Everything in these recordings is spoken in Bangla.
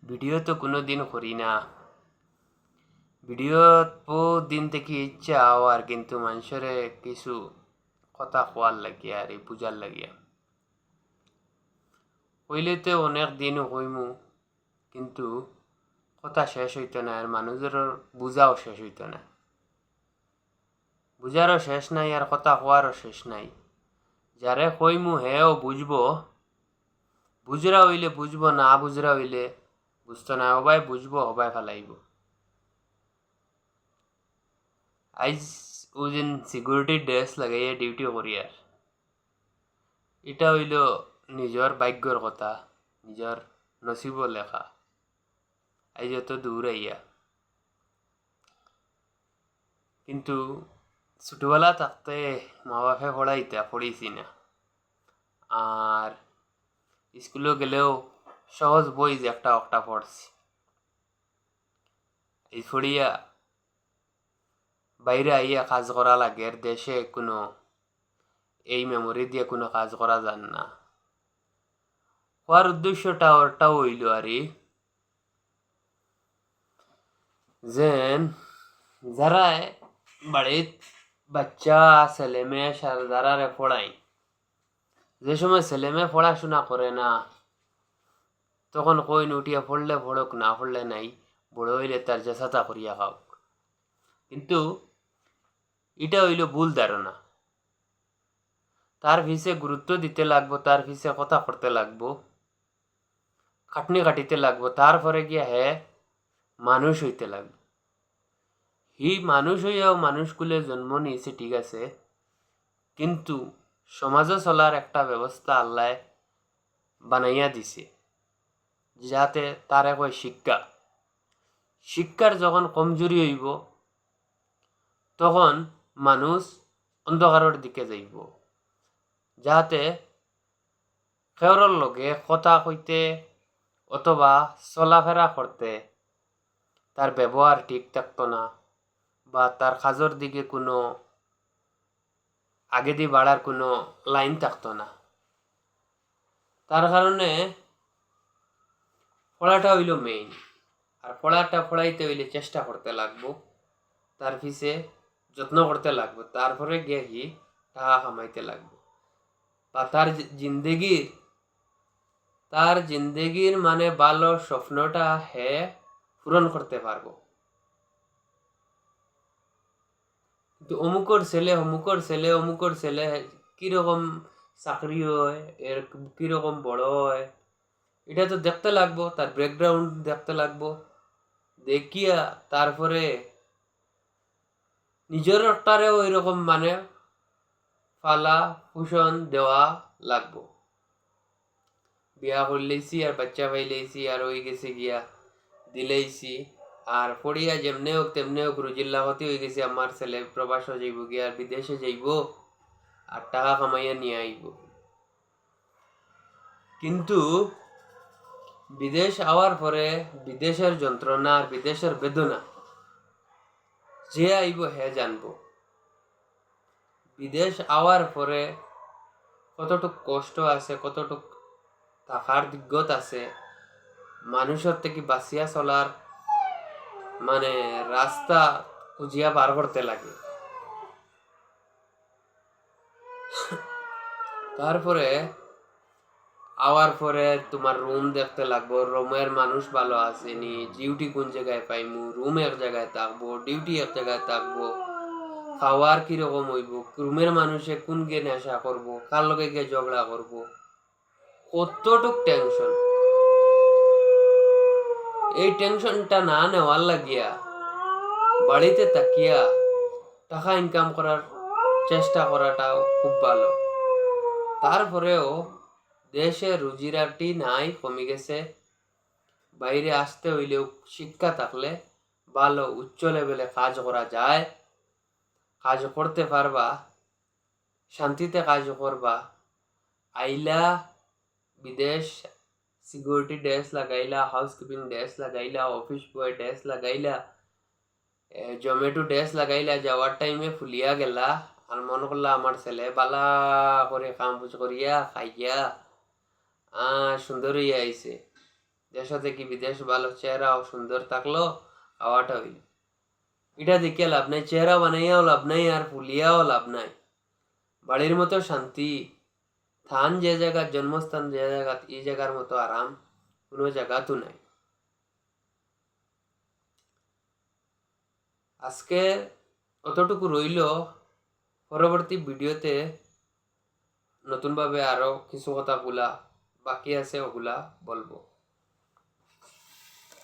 ভিডিও তো কোনো দিন করি না। ভিডিও বহুত দিন থেকে ইচ্ছা হওয়ার, কিন্তু মানুষের কিছু কথা কোয়ার লাগিয়া আর এই বুঝার লাগিয়া হইলেতে অনেক দিন হইমু, কিন্তু কথা শেষ হইত না, আর মানুষের বুঝাও শেষ হইত না। বুঝারও শেষ নাই আর কথা কোয়ারও শেষ নাই। যারে কইমু হেও বুঝবো, বুঝরা হইলে বুঝবো, না বুঝরা হইলে বুঝতো না। হবাই বুঝবো, হবাই ফেলাইব। আইজ ও যেন সিকিউরিটি ড্রেস লাগাইয়া ডিউটি করি, আর এটা হইল নিজের ভাগ্যর কথা, নিজের নসিব লেখা। আইজ অত দূর আইয়া, কিন্তু ছোটবেলা থাকতে মা বাপে পড়াইতা পড়েছি না। আর স্কুলে গেলেও সহজ বই যে একটা একটা পড়ছি। এই পড়িয়া বাইরে আইয়া কাজ করা লাগে, আর দেশে কোনো এই মেমোরি দিয়ে কোনো কাজ করা যান না। হওয়ার উদ্দেশ্যটা ওরটাও হইল আরে যেন যারা বাড়িত বাচ্চা ছেলে মেয়ে যারা পড়াই, যে সময় ছেলে মেয়ে পড়াশোনা করে না, তখন কইন উঠিয়া পড়লে পড়ুক, না পড়লে নাই, বড় হইলে তার জেসাতা করিয়া খাওক। কিন্তু এটা হইল ভুল ধারণা। তার পিছে গুরুত্ব দিতে লাগবো, তার পিছে কথা করতে লাগবো, খাটনি কাটিতে লাগবো, তারপরে গিয়া হে মানুষ হইতে লাগবে। হি মানুষ হইয়াও মানুষগুলো জন্ম নিয়েছে, ঠিক আছে, কিন্তু সমাজে চলার একটা ব্যবস্থা আল্লাহ বানাইয়া দিছে, যাতে তারে কয় শিক্ষা। শিক্ষার যখন কমজোরি হইব, তখন মানুষ অন্ধকারের দিকে যাইব। যাতে খেওরের লগে কথা কইতে অথবা চলাফেরা করতে তার ব্যবহার ঠিক থাকতো না, বা তার কাজের দিকে কোনো আগে দিয়ে বাড়ার কোনো লাইন থাকতো না। তার কারণে পড়াটা হইল মেইন। আর পড়াটা পড়াইতে হইলে চেষ্টা করতে লাগবো, তার পিছে যত্ন করতে লাগবো, তারপরে গিয়ে কি টাকা কামাইতে লাগবো, বা তার জিন্দেগির মানে ভালো স্বপ্নটা হে পূরণ করতে পারবো। কিন্তু অমুকর ছেলে কিরকম চাকরি হয়, এর কিরকম বড় হয়, এটা তো দেখতে লাগবো, তার ব্যাকগ্রাউন্ড দেখতে লাগবো। দেখিয়া তারপরে নিজের একটারেও এরকম মানে ফালা পোষণ দেওয়া লাগবো। বিয়া করলেইছি আর বাচ্চা পাইলেইছি আর হয়ে গেছে গিয়া দিলেইছি, আর পড়িয়া যেমনে হোক তেমনে হোক রুজিল্লাহতি হয়ে গেছে, আমার ছেলে প্রবাসও যাইব গিয়া, আর বিদেশে যাইব আর টাকা কামাইয়া নিয়ে আইব। কিন্তু বিদেশ আওয়ার পরে বিদেশের যন্ত্রণা আর বিদেশের বেদনা যে আইব হে জানবো। বিদেশ আওয়ার পরে কতটুক কষ্ট আছে, কতটুক টাকার দিগ্গত আছে, মানুষের থেকে বাঁচিয়া চলার মানে রাস্তা খুঁজিয়া বার করতে লাগে। তারপরে আওয়ার পরে তোমার রুম দেখতে লাগবো, রুমের মানুষ ভালো আসেনি, ডিউটি কোন জায়গায় পাইমু, রুম এক জায়গায় থাকবো, ডিউটি এক জায়গায় থাকবো, খাওয়ার কিরকম হইব, রুমের মানুষে কোন গে নেশা করবো, কার লগে গিয়ে ঝগড়া করবো, কতটুক টেনশন। এই টেনশনটা না নেওয়ার লাগিয়া বাড়িতে তাকিয়া টাকা ইনকাম করার চেষ্টা করাটাও খুব ভালো। তারপরেও দেশে রুজিরাটি নাই, কমে গেছে, বাইরে আসতে হইলেও শিক্ষা থাকলে ভালো উচ্চ লেভেলে কাজ করা যায়, কাজ করতে পারবা, শান্তিতে কাজ করবা। আইলা বিদেশ সিকিউরিটি ড্রেস লাগাইলা, হাউসকিপিং ড্রেস লাগাইলা, অফিস বয় ড্রেস লাগাইলা, জমেটো ড্রেস লাগাইলা, যাওয়ার টাইমে ফুলিয়া গেলা, আর মনে করলা আমার ছেলে বালা করে কাম করিয়া খাইয়া সুন্দর হইয়া আইছে। দেশ থেকে বিদেশ ভালো চেহারাও সুন্দর থাকলো হওয়াটা হইল। এটা দেখে লাভ নাই, চেহারা বানাইয়াও লাভ নাই আর ফুলিয়াও লাভ নাই। বাড়ির মতো শান্তি, থান যে জায়গার জন্মস্থান যে জায়গা, এই জায়গার মতো আরাম কোনো জায়গাতো নাই। আজকে অতটুকু রইল, পরবর্তী ভিডিওতে নতুনভাবে আরো কিছু কথাগুলা বাকি আছে ওগুলা বলবো।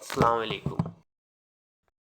আসসালামু আলাইকুম।